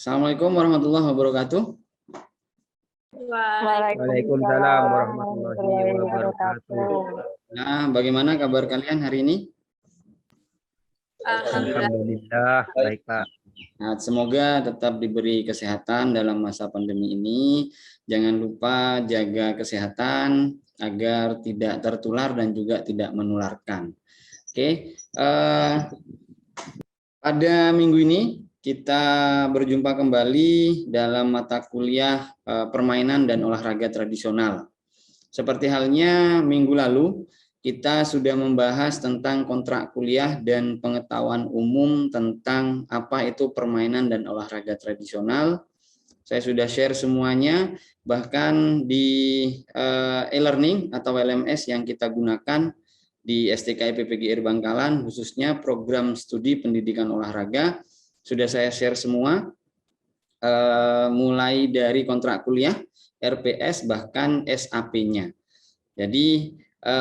Assalamualaikum warahmatullahi wabarakatuh. Waalaikumsalam warahmatullahi wabarakatuh. Nah, bagaimana kabar kalian hari ini? Alhamdulillah, baik Pak. Nah, semoga tetap diberi kesehatan dalam masa pandemi ini. Jangan lupa jaga kesehatan agar tidak tertular dan juga tidak menularkan. Oke, pada minggu ini kita berjumpa kembali dalam mata kuliah permainan dan olahraga tradisional. Seperti halnya minggu lalu, kita sudah membahas tentang kontrak kuliah dan pengetahuan umum tentang apa itu permainan dan olahraga tradisional. Saya sudah share semuanya, bahkan di e-learning atau LMS yang kita gunakan di STKI PPGR Bangkalan, khususnya program studi pendidikan olahraga, sudah saya share semua, mulai dari kontrak kuliah, RPS, bahkan SAP-nya. Jadi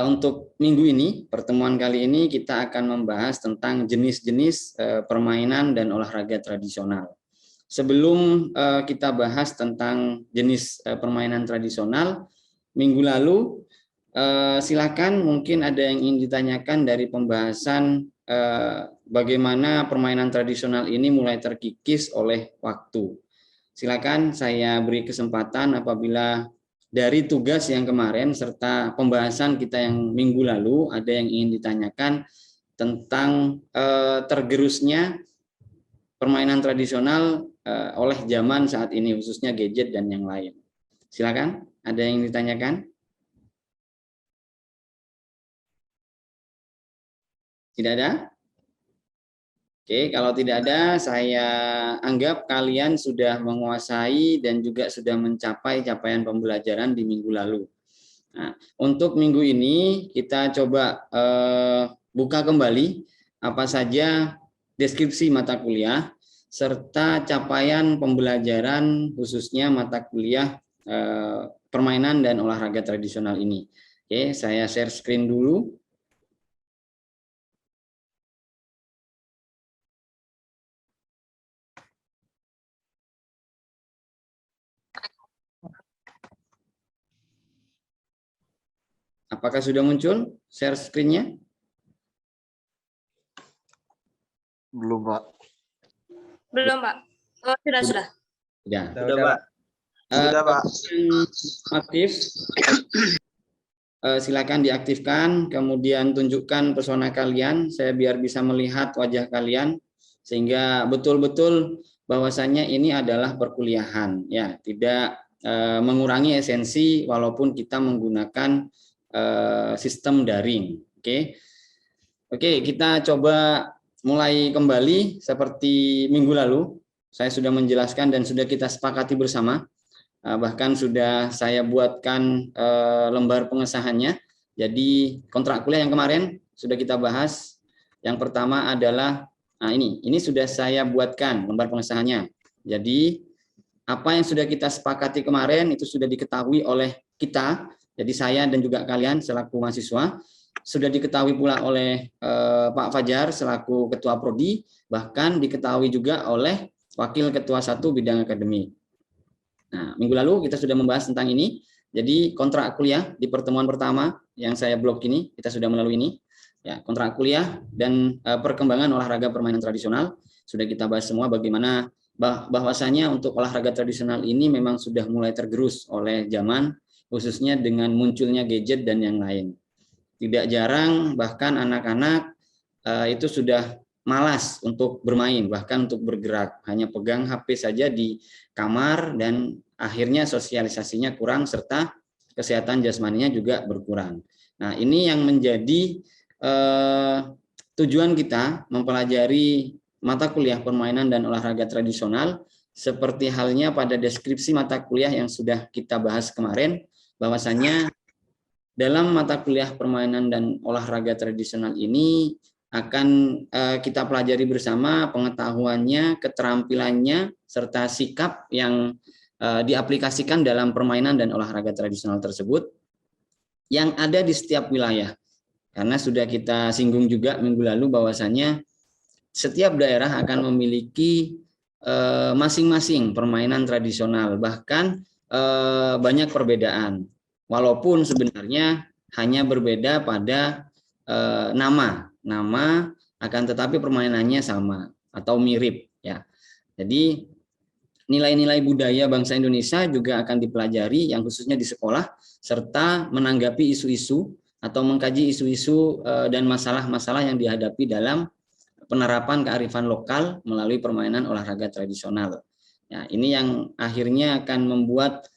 untuk minggu ini, pertemuan kali ini kita akan membahas tentang jenis-jenis permainan dan olahraga tradisional. Sebelum kita bahas tentang jenis permainan tradisional, minggu lalu silakan mungkin ada yang ingin ditanyakan dari pembahasan bagaimana permainan tradisional ini mulai terkikis oleh waktu. Silakan saya beri kesempatan apabila dari tugas yang kemarin serta pembahasan kita yang minggu lalu ada yang ingin ditanyakan tentang tergerusnya permainan tradisional oleh zaman saat ini, khususnya gadget dan yang lain. Silakan, ada yang ditanyakan? Tidak ada? Oke, kalau tidak ada, saya anggap kalian sudah menguasai dan juga sudah mencapai capaian pembelajaran di minggu lalu. Nah, untuk minggu ini kita coba buka kembali apa saja deskripsi mata kuliah serta capaian pembelajaran khususnya mata kuliah permainan dan olahraga tradisional ini. Oke, saya share screen dulu. Apakah sudah muncul share screen-nya? Belum, Pak. Belum, Pak. Oh, sudah. Ya. Sudah, Pak. Sudah, Pak. Aktif. Silakan diaktifkan, kemudian tunjukkan persona kalian, saya biar bisa melihat wajah kalian, sehingga betul-betul bahwasannya ini adalah perkuliahan, ya, tidak mengurangi esensi walaupun kita menggunakan sistem daring. Oke, kita coba mulai kembali seperti minggu lalu. Saya sudah menjelaskan dan sudah kita sepakati bersama. Bahkan sudah saya buatkan lembar pengesahannya. Jadi kontrak kuliah yang kemarin sudah kita bahas. Yang pertama adalah ini sudah saya buatkan lembar pengesahannya. Jadi apa yang sudah kita sepakati kemarin itu sudah diketahui oleh kita. Jadi saya dan juga kalian selaku mahasiswa sudah diketahui pula oleh Pak Fajar selaku Ketua Prodi, bahkan diketahui juga oleh Wakil Ketua 1 Bidang Akademik. Nah, minggu lalu kita sudah membahas tentang ini. Jadi kontrak kuliah di pertemuan pertama yang saya blok ini, kita sudah melalui ini. Ya, kontrak kuliah dan perkembangan olahraga permainan tradisional sudah kita bahas semua, bagaimana bahwasanya untuk olahraga tradisional ini memang sudah mulai tergerus oleh zaman, khususnya dengan munculnya gadget dan yang lain. Tidak jarang bahkan anak-anak itu sudah malas untuk bermain, bahkan untuk bergerak, hanya pegang HP saja di kamar dan akhirnya sosialisasinya kurang serta kesehatan jasmaninya juga berkurang. Nah, ini yang menjadi tujuan kita mempelajari mata kuliah permainan dan olahraga tradisional, seperti halnya pada deskripsi mata kuliah yang sudah kita bahas kemarin, bahwasannya dalam mata kuliah permainan dan olahraga tradisional ini akan kita pelajari bersama pengetahuannya, keterampilannya, serta sikap yang diaplikasikan dalam permainan dan olahraga tradisional tersebut yang ada di setiap wilayah. Karena sudah kita singgung juga minggu lalu bahwasannya setiap daerah akan memiliki masing-masing permainan tradisional, bahkan banyak perbedaan. Walaupun sebenarnya hanya berbeda pada nama, akan tetapi permainannya sama atau mirip ya. Jadi nilai-nilai budaya bangsa Indonesia juga akan dipelajari yang khususnya di sekolah, serta menanggapi isu-isu atau mengkaji isu-isu dan masalah-masalah yang dihadapi dalam penerapan kearifan lokal melalui permainan olahraga tradisional. Ya, ini yang akhirnya akan membuat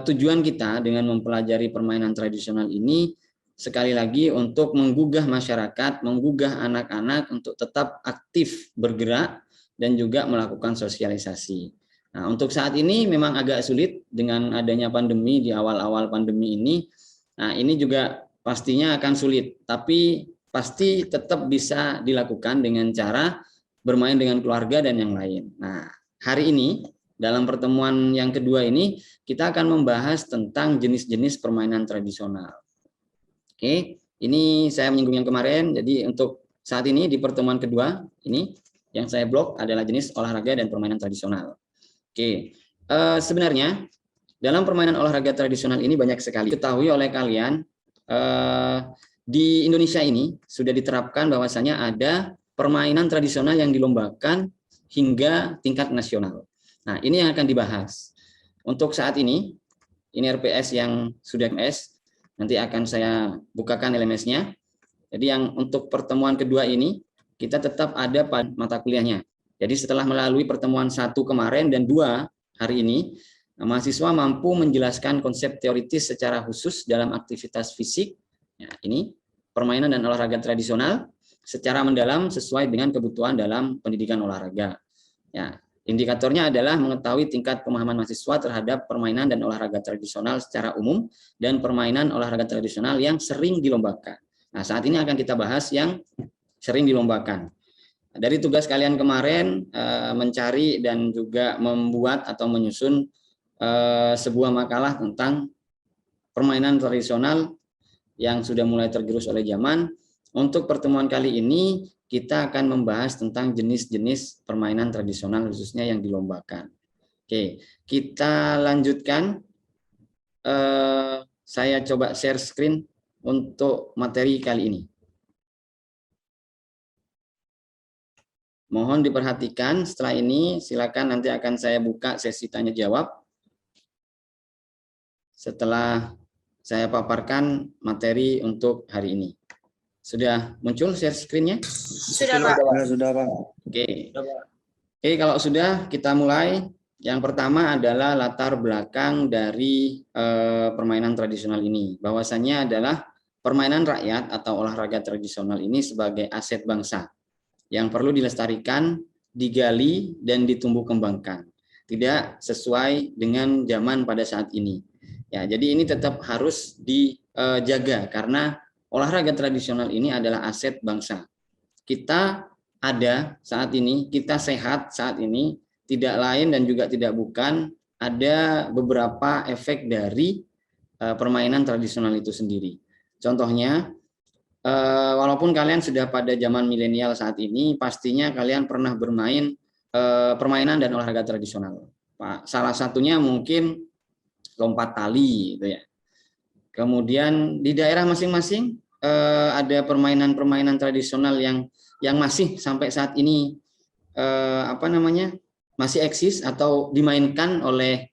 tujuan kita dengan mempelajari permainan tradisional ini sekali lagi untuk menggugah masyarakat, menggugah anak-anak untuk tetap aktif bergerak dan juga melakukan sosialisasi. Nah, untuk saat ini memang agak sulit dengan adanya pandemi di awal-awal pandemi ini. Nah, ini juga pastinya akan sulit, tapi pasti tetap bisa dilakukan dengan cara bermain dengan keluarga dan yang lain. Nah, hari ini dalam pertemuan yang kedua ini kita akan membahas tentang jenis-jenis permainan tradisional. Oke, ini saya menyinggung yang kemarin. Jadi untuk saat ini di pertemuan kedua ini yang saya blok adalah jenis olahraga dan permainan tradisional. Oke, sebenarnya dalam permainan olahraga tradisional ini banyak sekali diketahui oleh kalian. Di Indonesia ini sudah diterapkan bahwasanya ada permainan tradisional yang dilombakan hingga tingkat nasional. Nah, ini yang akan dibahas. Untuk saat ini RPS yang sudah MS, nanti akan saya bukakan LMS-nya. Jadi yang untuk pertemuan kedua ini, kita tetap ada pada mata kuliahnya. Jadi setelah melalui pertemuan 1 kemarin dan 2 hari ini, mahasiswa mampu menjelaskan konsep teoritis secara khusus dalam aktivitas fisik, ya, ini permainan dan olahraga tradisional secara mendalam sesuai dengan kebutuhan dalam pendidikan olahraga. Ya, indikatornya adalah mengetahui tingkat pemahaman mahasiswa terhadap permainan dan olahraga tradisional secara umum dan permainan olahraga tradisional yang sering dilombakan. Nah, saat ini akan kita bahas yang sering dilombakan. Dari tugas kalian kemarin mencari dan juga membuat atau menyusun sebuah makalah tentang permainan tradisional yang sudah mulai tergerus oleh zaman. Untuk pertemuan kali ini kita akan membahas tentang jenis-jenis permainan tradisional khususnya yang dilombakan. Oke, kita lanjutkan. Saya coba share screen untuk materi kali ini. Mohon diperhatikan, setelah ini silakan nanti akan saya buka sesi tanya jawab. Setelah saya paparkan materi untuk hari ini. Sudah muncul share screen-nya? Sudah, Pak. Sudah, Pak. Oke. Oke, kalau sudah kita mulai. Yang pertama adalah latar belakang dari permainan tradisional ini. Bahwasannya adalah permainan rakyat atau olahraga tradisional ini sebagai aset bangsa yang perlu dilestarikan, digali, dan ditumbuh kembangkan. Tidak sesuai dengan zaman pada saat ini. Ya, jadi ini tetap harus dijaga karena olahraga tradisional ini adalah aset bangsa. Kita ada saat ini, kita sehat saat ini, tidak lain dan juga tidak bukan ada beberapa efek dari permainan tradisional itu sendiri. Contohnya, walaupun kalian sudah pada zaman milenial saat ini, pastinya kalian pernah bermain permainan dan olahraga tradisional. Salah satunya mungkin lompat tali, gitu ya. Kemudian di daerah masing-masing ada permainan-permainan tradisional yang masih sampai saat ini masih eksis atau dimainkan oleh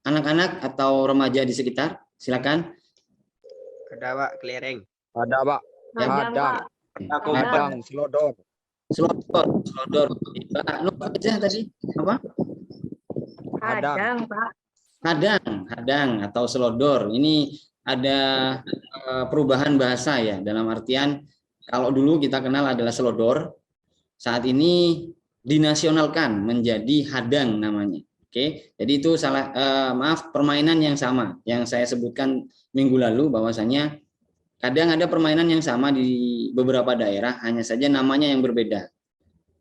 anak-anak atau remaja di sekitar. Silakan. Ada, Pak, kelereng. Ada, Pak. Ya, Hadang, selodor. Selodor. Lupa aja tadi apa? Hadang, Pak. Hadang atau selodor. Ini ada perubahan bahasa ya, dalam artian kalau dulu kita kenal adalah selodor, saat ini dinasionalkan menjadi hadang namanya. Oke, jadi itu permainan yang sama yang saya sebutkan minggu lalu, bahwasanya kadang ada permainan yang sama di beberapa daerah, hanya saja namanya yang berbeda.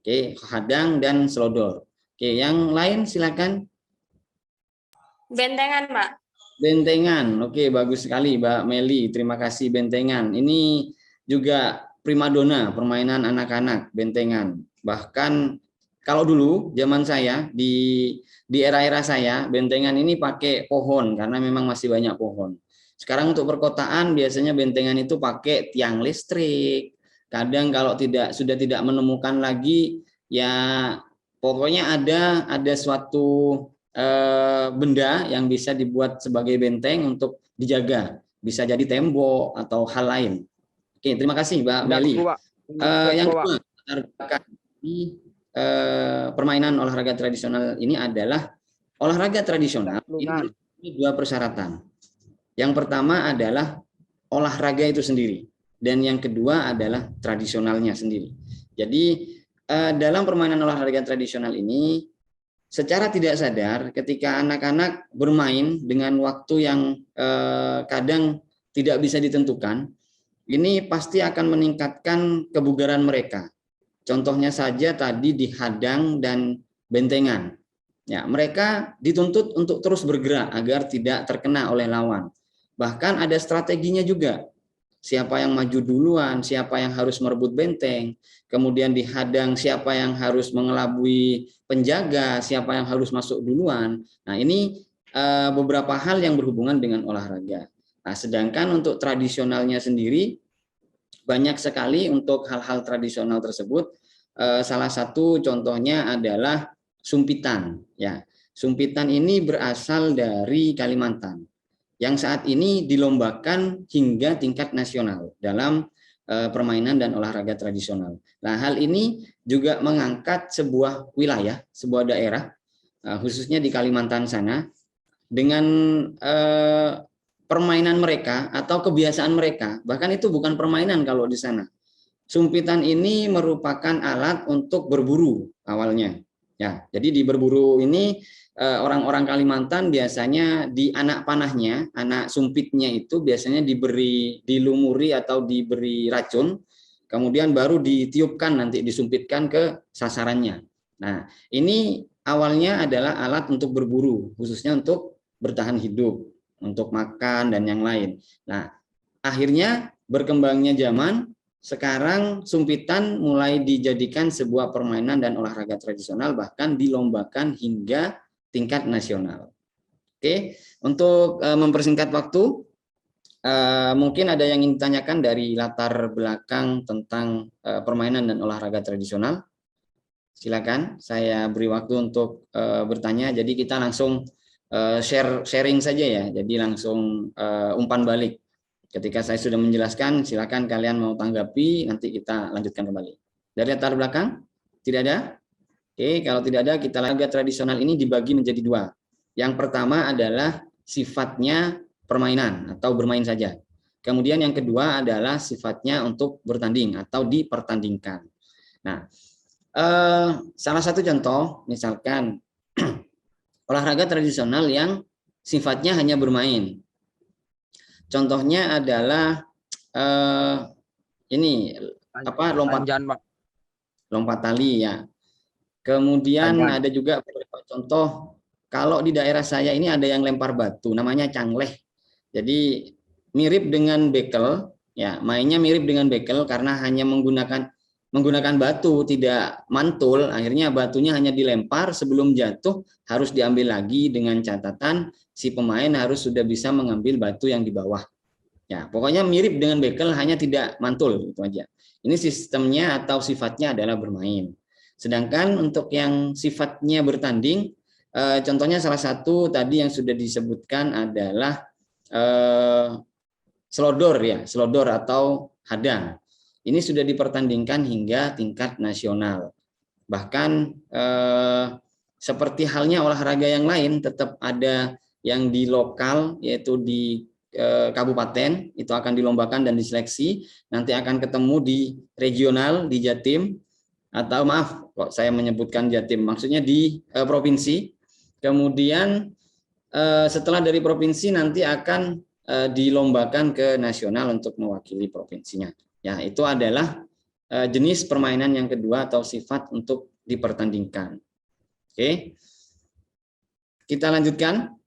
Oke, hadang dan selodor. Oke, yang lain silakan. Bentengan, Pak. Bentengan, oke, bagus sekali Mbak Meli, terima kasih. Bentengan ini juga primadona permainan anak-anak, bentengan. Bahkan kalau dulu zaman saya di era-era saya bentengan ini pakai pohon karena memang masih banyak pohon. Sekarang untuk perkotaan biasanya bentengan itu pakai tiang listrik. Kadang kalau sudah tidak menemukan lagi ya pokoknya ada suatu benda yang bisa dibuat sebagai benteng untuk dijaga. Bisa jadi tembok atau hal lain. Oke, terima kasih Mbak Meli. Yang kedua, di permainan olahraga tradisional ini adalah olahraga tradisional ini dua persyaratan. Yang pertama adalah olahraga itu sendiri dan yang kedua adalah tradisionalnya sendiri. Jadi dalam permainan olahraga tradisional ini secara tidak sadar ketika anak-anak bermain dengan waktu yang kadang tidak bisa ditentukan, ini pasti akan meningkatkan kebugaran mereka. Contohnya saja tadi di hadang dan bentengan. Ya, mereka dituntut untuk terus bergerak agar tidak terkena oleh lawan. Bahkan ada strateginya juga. Siapa yang maju duluan, siapa yang harus merebut benteng, kemudian di hadang siapa yang harus mengelabui penjaga, siapa yang harus masuk duluan. Nah, ini beberapa hal yang berhubungan dengan olahraga. Nah, sedangkan untuk tradisionalnya sendiri banyak sekali untuk hal-hal tradisional tersebut. Salah satu contohnya adalah sumpitan. Ya, sumpitan ini berasal dari Kalimantan, yang saat ini dilombakan hingga tingkat nasional dalam permainan dan olahraga tradisional. Nah, hal ini juga mengangkat sebuah wilayah, sebuah daerah, khususnya di Kalimantan sana, dengan permainan mereka atau kebiasaan mereka. Bahkan itu bukan permainan kalau di sana. Sumpitan ini merupakan alat untuk berburu awalnya. Ya, jadi di berburu ini orang-orang Kalimantan biasanya di anak panahnya, anak sumpitnya itu biasanya dilumuri atau diberi racun, kemudian baru ditiupkan nanti disumpitkan ke sasarannya. Nah, ini awalnya adalah alat untuk berburu, khususnya untuk bertahan hidup, untuk makan dan yang lain. Nah, akhirnya berkembangnya zaman, sekarang sumpitan mulai dijadikan sebuah permainan dan olahraga tradisional, bahkan dilombakan hingga tingkat nasional. Oke, untuk mempersingkat waktu, mungkin ada yang ingin ditanyakan dari latar belakang tentang permainan dan olahraga tradisional. Silakan, saya beri waktu untuk bertanya. Jadi kita langsung sharing saja ya. Jadi langsung umpan balik. Ketika saya sudah menjelaskan, silakan kalian mau tanggapi, nanti kita lanjutkan kembali. Dari latar belakang, tidak ada? Oke, kalau tidak ada, kita olahraga tradisional ini dibagi menjadi dua. Yang pertama adalah sifatnya permainan atau bermain saja. Kemudian yang kedua adalah sifatnya untuk bertanding atau dipertandingkan. Nah, salah satu contoh, misalkan olahraga tradisional yang sifatnya hanya bermain. Contohnya adalah ini lompat tali ya. Kemudian ada juga beberapa contoh. Kalau di daerah saya ini ada yang lempar batu, namanya cangleh. Jadi mirip dengan bekel, ya mainnya mirip dengan bekel karena hanya menggunakan batu, tidak mantul. Akhirnya batunya hanya dilempar, sebelum jatuh harus diambil lagi dengan catatan si pemain harus sudah bisa mengambil batu yang di bawah. Ya, pokoknya mirip dengan bekel, hanya tidak mantul, itu aja. Ini sistemnya atau sifatnya adalah bermain. Sedangkan untuk yang sifatnya bertanding, contohnya salah satu tadi yang sudah disebutkan adalah selodor ya, selodor atau hadang. Ini sudah dipertandingkan hingga tingkat nasional. Bahkan seperti halnya olahraga yang lain, tetap ada yang di lokal, yaitu di kabupaten, itu akan dilombakan dan diseleksi. Nanti akan ketemu di regional, di Jatim, atau maaf, kok saya menyebutkan Jatim, maksudnya di provinsi. Kemudian setelah dari provinsi nanti akan dilombakan ke nasional untuk mewakili provinsinya. Ya, itu adalah jenis permainan yang kedua atau sifat untuk dipertandingkan. Oke. Kita lanjutkan.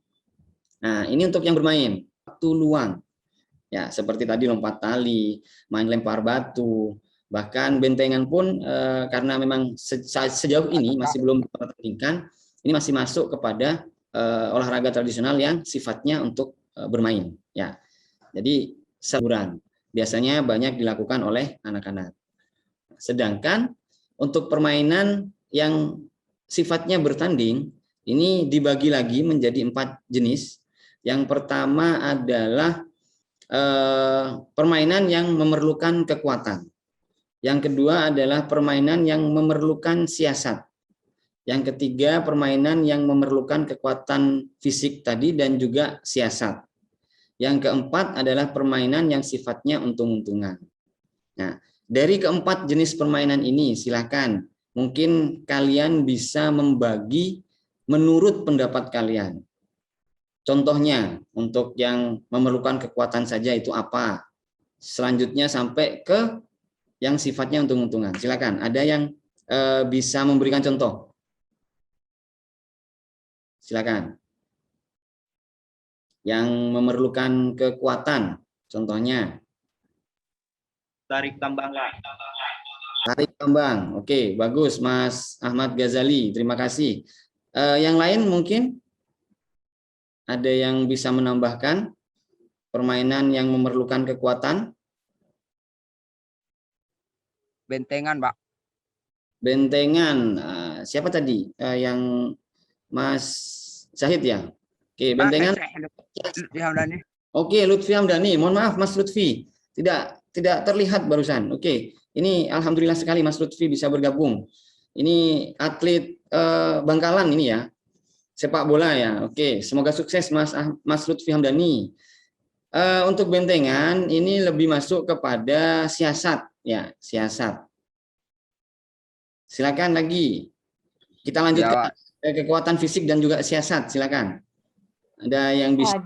Nah, ini untuk yang bermain. Waktu luang. Ya, seperti tadi lompat tali, main lempar batu, Bahkan bentengan pun karena memang sejauh ini masih belum dipertandingkan, ini masih masuk kepada olahraga tradisional yang sifatnya untuk bermain. Ya, jadi saburan biasanya banyak dilakukan oleh anak-anak. Sedangkan untuk permainan yang sifatnya bertanding, ini dibagi lagi menjadi 4 jenis. Yang pertama adalah permainan yang memerlukan kekuatan. Yang kedua adalah permainan yang memerlukan siasat. Yang ketiga, permainan yang memerlukan kekuatan fisik tadi dan juga siasat. Yang keempat adalah permainan yang sifatnya untung-untungan. Nah, dari keempat jenis permainan ini, silakan mungkin kalian bisa membagi menurut pendapat kalian. Contohnya, untuk yang memerlukan kekuatan saja itu apa? Selanjutnya sampai ke yang sifatnya untung-untungan. Silakan, ada yang bisa memberikan contoh? Silakan. Yang memerlukan kekuatan, contohnya. Tarik tambang, Pak. Tarik tambang. Oke, bagus Mas Ahmad Ghazali. Terima kasih. Yang lain mungkin ada yang bisa menambahkan permainan yang memerlukan kekuatan? Bentengan, Pak. Bentengan. Siapa tadi? Yang Mas Syahid ya? Oke, bentengan. Lutfi Hamdani. Oke, Lutfi Hamdani. Mohon maaf Mas Lutfi. Tidak terlihat barusan. Oke, ini alhamdulillah sekali Mas Lutfi bisa bergabung. Ini atlet Bangkalan ini ya. Sepak bola ya. Oke, semoga sukses Mas Lutfi Hamdani. Untuk bentengan ini lebih masuk kepada siasat ya, siasat. Silakan lagi. Kita lanjutkan kekuatan fisik dan juga siasat. Silakan. Ada yang bisa?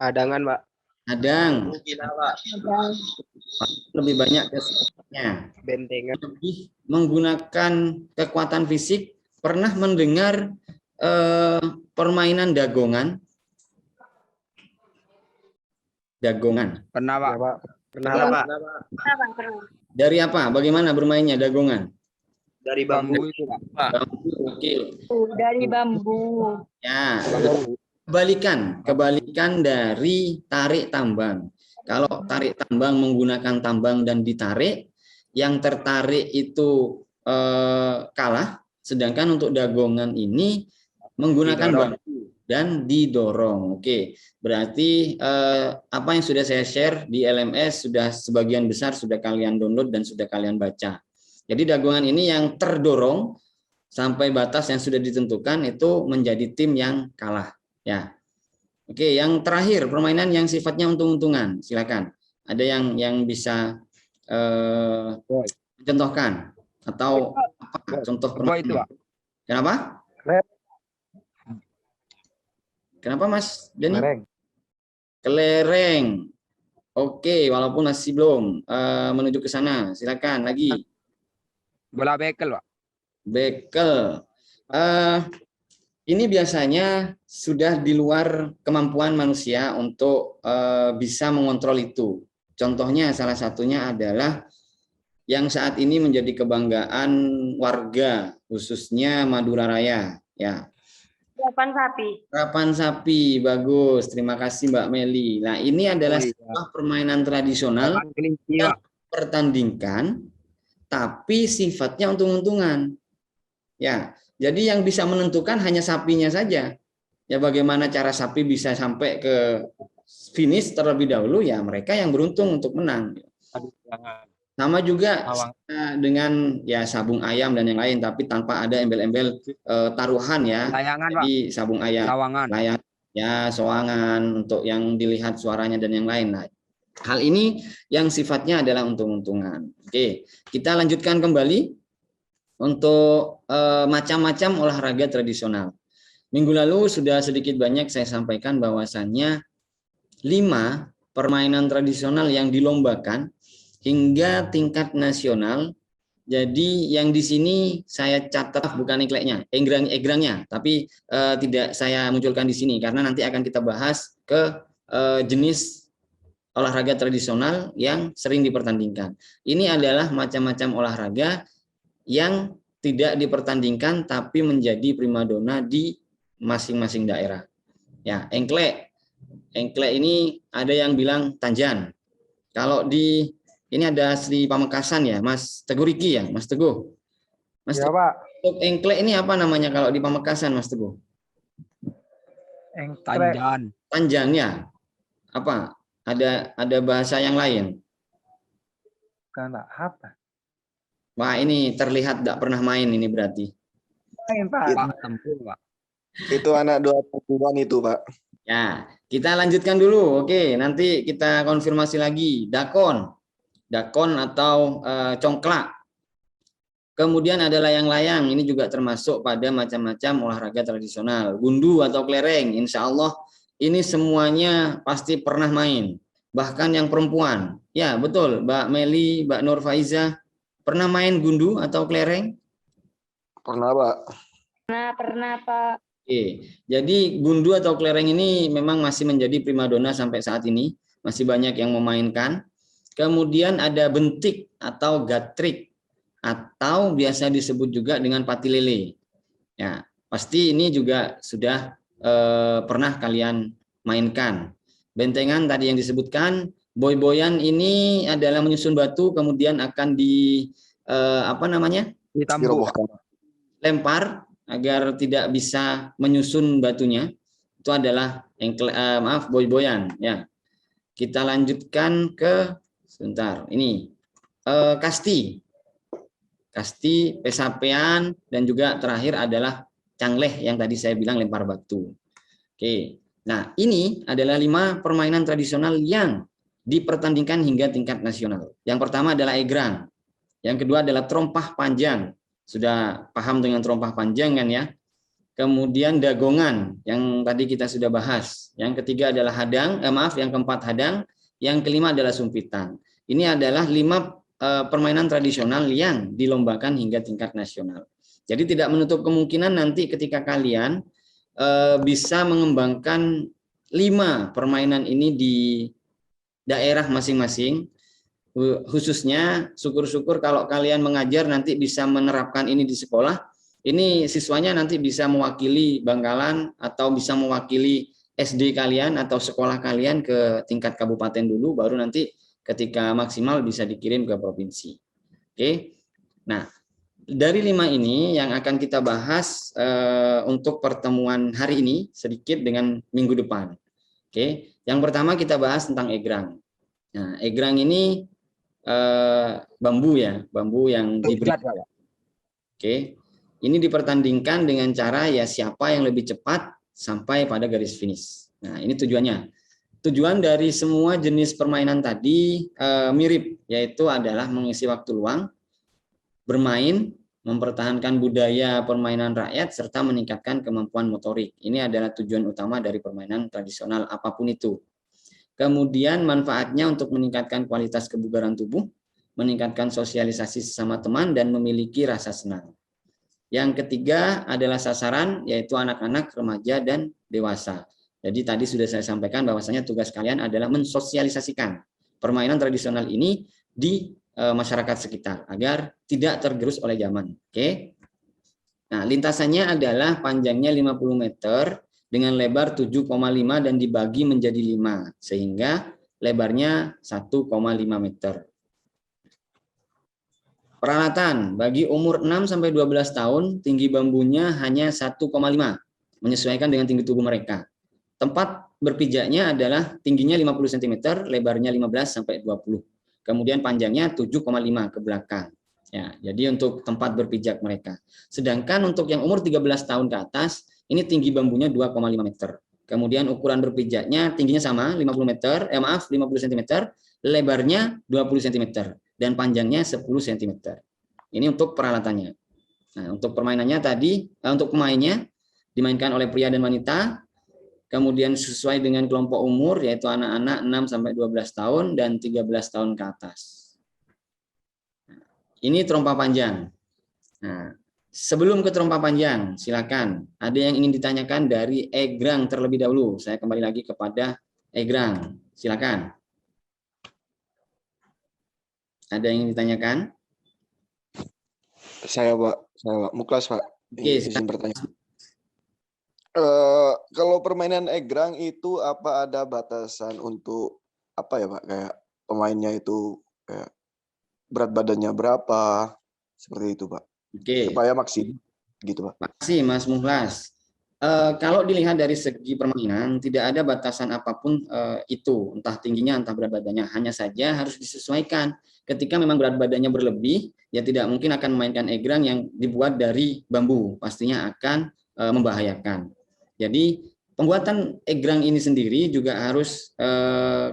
Adangan, Pak. Adang. Lebih banyak ke siasatnya. Bentengan. Lebih menggunakan kekuatan fisik. Pernah mendengar permainan dagongan? Dagongan. Pernah, Pak. Pernah, Pak. Dari apa? Bagaimana bermainnya dagongan? Dari bambu. Bambu itu, Pak. Bambu, oke. Dari bambu. Ya, kebalikan dari tarik tambang. Kalau tarik tambang menggunakan tambang dan ditarik, yang tertarik itu kalah, sedangkan untuk dagongan ini menggunakan bambu dan didorong. Oke, berarti apa yang sudah saya share di LMS sudah sebagian besar sudah kalian download dan sudah kalian baca. Jadi dagongan ini yang terdorong sampai batas yang sudah ditentukan itu menjadi tim yang kalah. Ya, oke. Yang terakhir permainan yang sifatnya untung-untungan. Silakan. Ada yang bisa contohkan atau apa contoh permainan? Kenapa? Kenapa Mas Denny? Kelereng. Oke, walaupun masih belum menuju ke sana. Silakan lagi. Bola bekel, Pak. Bekel. Ini biasanya sudah di luar kemampuan manusia untuk bisa mengontrol itu. Contohnya salah satunya adalah yang saat ini menjadi kebanggaan warga, khususnya Madura Raya. Ya. Kerapan sapi. Kerapan sapi, bagus. Terima kasih Mbak Meli. Nah, ini adalah sebuah permainan tradisional yang dipertandingkan, tapi sifatnya untung-untungan. Ya, jadi yang bisa menentukan hanya sapinya saja. Ya, bagaimana cara sapi bisa sampai ke finish terlebih dahulu, ya mereka yang beruntung untuk menang. Sama juga dengan ya sabung ayam dan yang lain, tapi tanpa ada embel-embel taruhan ya. Layangan, Jadi sabung ayam, layangan, ya soangan untuk yang dilihat suaranya dan yang lain. Nah, hal ini yang sifatnya adalah untung-untungan. Oke, kita lanjutkan kembali untuk macam-macam olahraga tradisional. Minggu lalu sudah sedikit banyak saya sampaikan bahwasannya 5 permainan tradisional yang dilombakan hingga tingkat nasional. Jadi yang di sini saya catat bukan egrangnya, tapi tidak saya munculkan di sini karena nanti akan kita bahas ke jenis olahraga tradisional yang sering dipertandingkan. Ini adalah macam-macam olahraga yang tidak dipertandingkan tapi menjadi primadona di masing-masing daerah. Ya, engklek. Engklek ini ada yang bilang tanjan. Kalau di ini ada Sri Pamekasan ya, Mas Teguh Riki ya, Mas Teguh. Mas Ya, Teguh, Pak. untuk engklek ini apa namanya kalau di Pamekasan, Mas Teguh? Engklek. Tanjan. Tanjannya apa? Ada bahasa yang lain? Karena apa? Wah, ini terlihat tidak pernah main ini berarti. Main, Pak. Pak, tempur, Pak. Itu anak 20-an itu, Pak. Ya, kita lanjutkan dulu. Oke, nanti kita konfirmasi lagi. Dakon atau congklak. Kemudian ada layang-layang. Ini juga termasuk pada macam-macam olahraga tradisional. Gundu atau kelereng. Insya Allah ini semuanya pasti pernah main. Bahkan yang perempuan. Ya, betul. Mbak Meli, Mbak Nur Faiza. Pernah main gundu atau kelereng? Pernah, Pak. Pernah, Pak. Oke, jadi gundu atau kelereng ini memang masih menjadi primadona sampai saat ini, masih banyak yang memainkan. Kemudian ada bentik atau gatrik, atau biasa disebut juga dengan pati lele. Ya, pasti ini juga sudah pernah kalian mainkan. Bentengan tadi yang disebutkan, boy-boyan ini adalah menyusun batu, kemudian akan Dirobohkan. lempar agar tidak bisa menyusun batunya. Itu adalah boy-boyan ya. Kita lanjutkan ke sebentar. Ini kasti, pesapean, dan juga terakhir adalah cangleh yang tadi saya bilang lempar batu. Oke. Nah, ini adalah 5 permainan tradisional yang dipertandingkan hingga tingkat nasional. Yang pertama adalah egrang. Yang kedua adalah trompah panjang. Sudah paham dengan trompah panjang kan ya? Kemudian dagongan yang tadi kita sudah bahas. Yang ketiga adalah yang keempat hadang, yang kelima adalah sumpitan. Ini adalah 5 permainan tradisional yang dilombakan hingga tingkat nasional. Jadi tidak menutup kemungkinan nanti ketika kalian bisa mengembangkan 5 permainan ini di daerah masing-masing. Khususnya syukur-syukur kalau kalian mengajar nanti bisa menerapkan ini di sekolah. Ini siswanya nanti bisa mewakili Bangkalan atau bisa mewakili SD kalian atau sekolah kalian ke tingkat kabupaten dulu, baru nanti ketika maksimal bisa dikirim ke provinsi. Oke. Nah, dari 5 ini yang akan kita bahas untuk pertemuan hari ini sedikit dengan minggu depan. Oke. Yang pertama kita bahas tentang egrang. Nah, egrang ini bambu yang diberi. Oke, ini dipertandingkan dengan cara ya siapa yang lebih cepat sampai pada garis finish. Nah, ini tujuannya. Tujuan dari semua jenis permainan tadi mirip, yaitu adalah mengisi waktu luang, bermain, mempertahankan budaya permainan rakyat, serta meningkatkan kemampuan motorik. Ini adalah tujuan utama dari permainan tradisional apapun itu. Kemudian manfaatnya untuk meningkatkan kualitas kebugaran tubuh, meningkatkan sosialisasi sesama teman, dan memiliki rasa senang. Yang ketiga adalah sasaran, yaitu anak-anak, remaja, dan dewasa. Jadi tadi sudah saya sampaikan bahwasanya tugas kalian adalah mensosialisasikan permainan tradisional ini di masyarakat sekitar agar tidak tergerus oleh zaman. Oke. Nah, lintasannya adalah panjangnya 50 meter, dengan lebar 7,5 dan dibagi menjadi 5, sehingga lebarnya 1,5 meter. Peralatan bagi umur 6-12 tahun, tinggi bambunya hanya 1,5, menyesuaikan dengan tinggi tubuh mereka. Tempat berpijaknya adalah tingginya 50 cm, lebarnya 15-20. Kemudian panjangnya 7,5 ke belakang. Ya, jadi untuk tempat berpijak mereka. Sedangkan untuk yang umur 13 tahun ke atas, ini tinggi bambunya 2,5 meter. Kemudian ukuran berpijaknya tingginya sama 50 cm, lebarnya 20 cm dan panjangnya 10 cm. Ini untuk peralatannya. Nah, untuk permainannya tadi, untuk pemainnya dimainkan oleh pria dan wanita. Kemudian sesuai dengan kelompok umur, yaitu anak-anak 6-12 tahun dan 13 tahun ke atas. Ini trompa panjang. Nah, sebelum ke trompa panjang, silakan. Ada yang ingin ditanyakan dari egrang terlebih dahulu. Saya kembali lagi kepada egrang. Silakan. Ada yang ditanyakan? Saya Pak. Muklas Pak. Oke, Izin bertanya. Kalau permainan egrang itu apa ada batasan untuk apa ya Pak? Kayak pemainnya itu kayak berat badannya berapa? Seperti itu Pak. Oke. Supaya maksimal gitu Pak. Makasih Mas Muhlas. Kalau dilihat dari segi permainan, tidak ada batasan apapun itu, entah tingginya, entah berat badannya. Hanya saja harus disesuaikan. Ketika memang berat badannya berlebih, ya tidak mungkin akan memainkan egrang yang dibuat dari bambu. Pastinya akan membahayakan. Jadi pembuatan egrang ini sendiri juga harus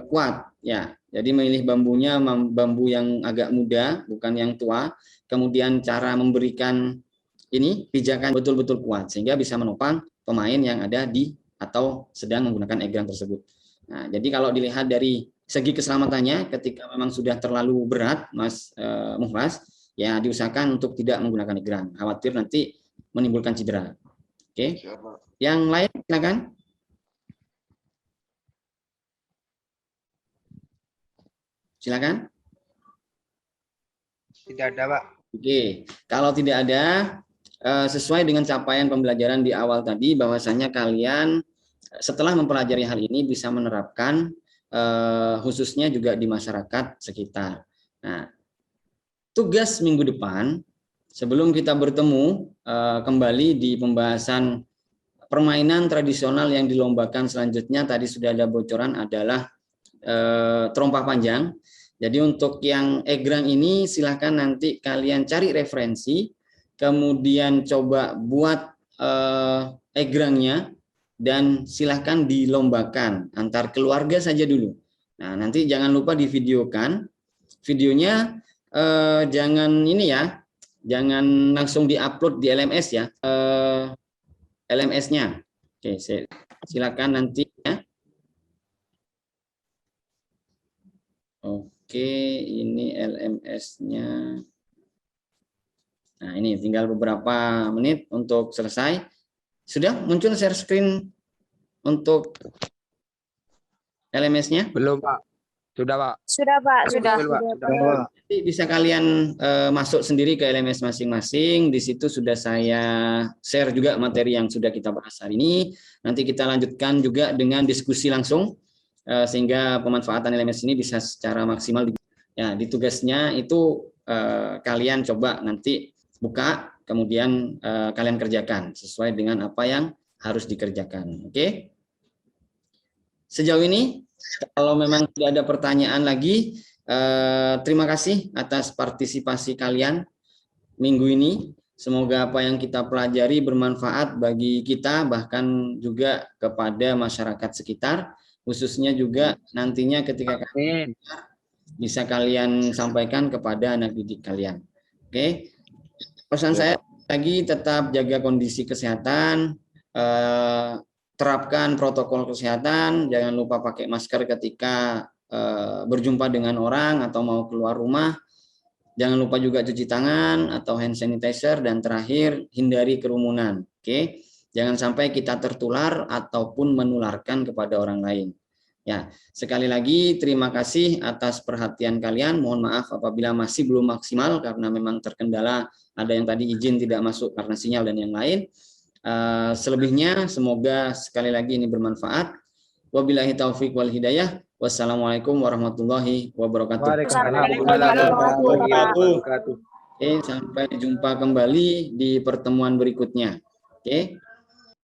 kuat, ya. Jadi memilih bambunya bambu yang agak muda, bukan yang tua. Kemudian cara memberikan ini pijakan betul-betul kuat sehingga bisa menopang pemain yang ada di atau sedang menggunakan egrang tersebut. Nah, jadi kalau dilihat dari segi keselamatannya, ketika memang sudah terlalu berat, Mas Muhlas, ya diusahakan untuk tidak menggunakan egrang. Khawatir nanti menimbulkan cedera. Oke. Yang lain silakan. Silakan. Tidak ada, Pak. Oke, kalau tidak ada, sesuai dengan capaian pembelajaran di awal tadi, bahwasanya kalian setelah mempelajari hal ini bisa menerapkan khususnya juga di masyarakat sekitar. Nah, tugas minggu depan, sebelum kita bertemu kembali di pembahasan permainan tradisional yang dilombakan selanjutnya, tadi sudah ada bocoran adalah terompah panjang. Jadi untuk yang egrang ini silahkan nanti kalian cari referensi, kemudian coba buat egrangnya dan silahkan dilombakan antar keluarga saja dulu. Nah, nanti jangan lupa divideokan. Videonya jangan ini ya, jangan langsung diupload di LMS ya, LMS-nya. Oke, silakan nanti ya. Oke, ini LMS-nya. Nah, ini tinggal beberapa menit untuk selesai. Sudah muncul share screen untuk LMS-nya? Belum, Pak. Sudah, Pak. Sudah, Pak. Sudah. Betul, Pak. Nanti bisa kalian masuk sendiri ke LMS masing-masing. Di situ sudah saya share juga materi yang sudah kita bahas hari ini. Nanti kita lanjutkan juga dengan diskusi langsung, sehingga pemanfaatan LMS ini bisa secara maksimal. Ya, di tugasnya itu kalian coba nanti buka, kemudian kalian kerjakan sesuai dengan apa yang harus dikerjakan. Oke? Sejauh ini, kalau memang tidak ada pertanyaan lagi, terima kasih atas partisipasi kalian minggu ini. Semoga apa yang kita pelajari bermanfaat bagi kita, bahkan juga kepada masyarakat sekitar, khususnya juga nantinya ketika kalian bisa kalian sampaikan kepada anak didik kalian. Oke, pesan saya lagi, tetap jaga kondisi kesehatan, terapkan protokol kesehatan, jangan lupa pakai masker ketika berjumpa dengan orang atau mau keluar rumah, jangan lupa juga cuci tangan atau hand sanitizer, dan terakhir hindari kerumunan. Oke, jangan sampai kita tertular ataupun menularkan kepada orang lain. Ya, sekali lagi terima kasih atas perhatian kalian. Mohon maaf apabila masih belum maksimal karena memang terkendala, ada yang tadi izin tidak masuk karena sinyal dan yang lain. Selebihnya semoga sekali lagi ini bermanfaat. Wabillahi taufik wal hidayah. Wassalamualaikum warahmatullahi wabarakatuh. Oke, sampai jumpa kembali di pertemuan berikutnya. Oke.